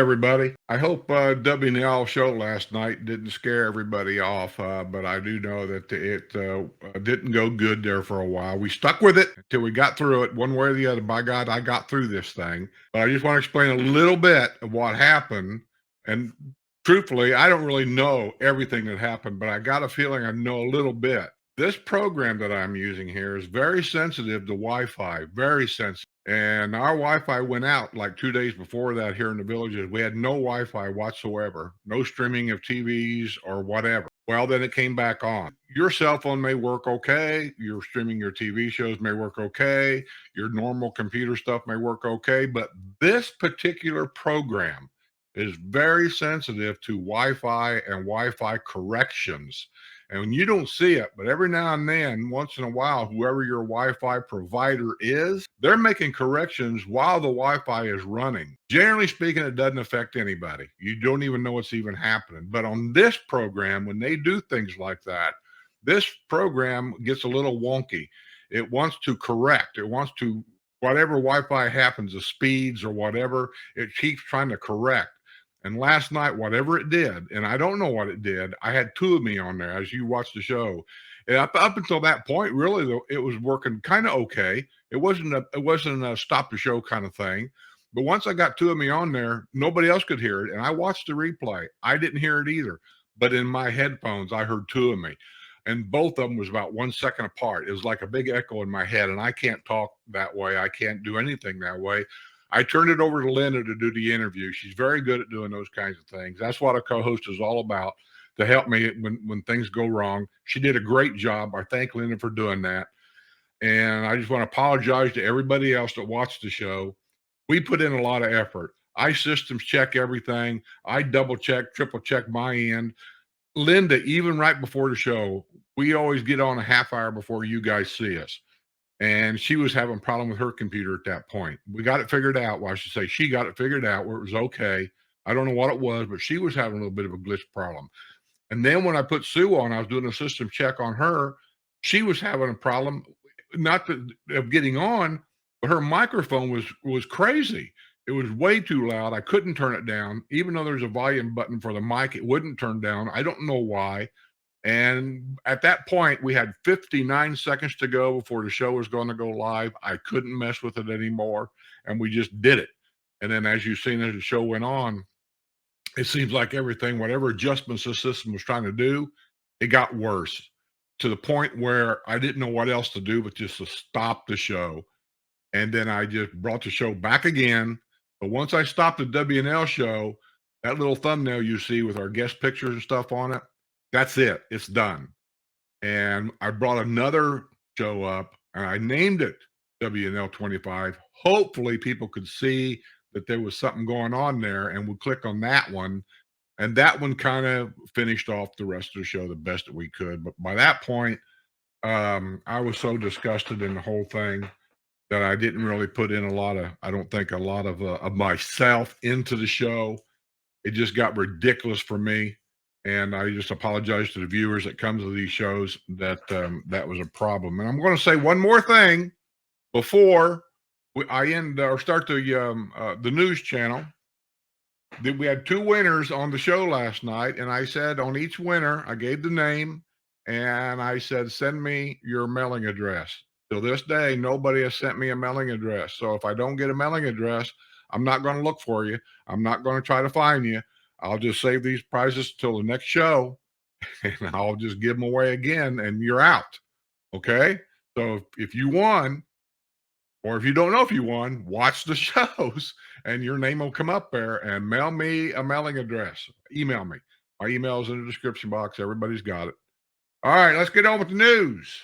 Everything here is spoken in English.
everybody. I hope WNL show last night didn't scare everybody off, but I do know that it didn't go good there for a while. We stuck with it until we got through it one way or the other. By God, I got through this thing. But I just want to explain a little bit of what happened. And truthfully, I don't really know everything that happened, but I got a feeling I know a little bit. This program that I'm using here is very sensitive to Wi-Fi, very sensitive. And our Wi-Fi went out like 2 days before that here in the villages. We had no Wi-Fi whatsoever, no streaming of TVs or whatever. Well, then it came back on. Your cell phone may work okay. Your streaming your TV shows may work okay. Your normal computer stuff may work okay. But this particular program is very sensitive to Wi-Fi and Wi-Fi corrections. And you don't see it, but every now and then, once in a while, whoever your Wi-Fi provider is, they're making corrections while the Wi-Fi is running. Generally speaking, it doesn't affect anybody. You don't even know what's even happening. But on this program, when they do things like that, this program gets a little wonky. It wants to correct. It wants to, whatever Wi-Fi happens, the speeds or whatever, it keeps trying to correct. And last night, whatever it did, and I don't know what it did, I had two of me on there as you watched the show. And up until that point, really, though, it was working kind of okay. It wasn't a stop the show kind of thing. But once I got two of me on there, nobody else could hear it. And I watched the replay. I didn't hear it either. But in my headphones, I heard two of me. And both of them was about 1 second apart. It was like a big echo in my head. And I can't talk that way. I can't do anything that way. I turned it over to Linda to do the interview. She's very good at doing those kinds of things. That's what a co-host is all about, to help me when things go wrong. She did a great job. I thank Linda for doing that. And I just want to apologize to everybody else that watched the show. We put in a lot of effort. I systems check everything. I double check, triple check my end. Linda, even right before the show, we always get on a half hour before you guys see us. And she was having a problem with her computer at that point. We got it figured out. Well, I should say she got it figured out where it was okay. I don't know what it was, but she was having a little bit of a glitch problem. And then when I put Sue on, I was doing a system check on her. She was having a problem, not of getting on, but her microphone was crazy. It was way too loud. I couldn't turn it down. Even though there's a volume button for the mic, it wouldn't turn down. I don't know why. And at that point, we had 59 seconds to go before the show was going to go live. I couldn't mess with it anymore, and we just did it. And then, as you've seen as the show went on, it seems like everything, whatever adjustments the system was trying to do, it got worse to the point where I didn't know what else to do but just to stop the show. And then I just brought the show back again. But once I stopped the WNL show, that little thumbnail you see with our guest pictures and stuff on it, that's it. It's done. And I brought another show up and I named it WNL 25. Hopefully people could see that there was something going on there and would click on that one. And that one kind of finished off the rest of the show the best that we could. But by that point, I was so disgusted in the whole thing that I didn't really put in I don't think a lot of myself into the show. It just got ridiculous for me. And I just apologize to the viewers that come to these shows that that was a problem. And I'm going to say one more thing before I end or start the news channel. We had two winners on the show last night, and I said on each winner, I gave the name, and I said, send me your mailing address. Till this day, nobody has sent me a mailing address. So if I don't get a mailing address, I'm not going to look for you. I'm not going to try to find you. I'll just save these prizes till the next show, and I'll just give them away again, and you're out. Okay? So if you won, or if you don't know if you won, watch the shows, and your name will come up there, and mail me a mailing address. Email me. My email is in the description box. Everybody's got it. All right, let's get on with the news.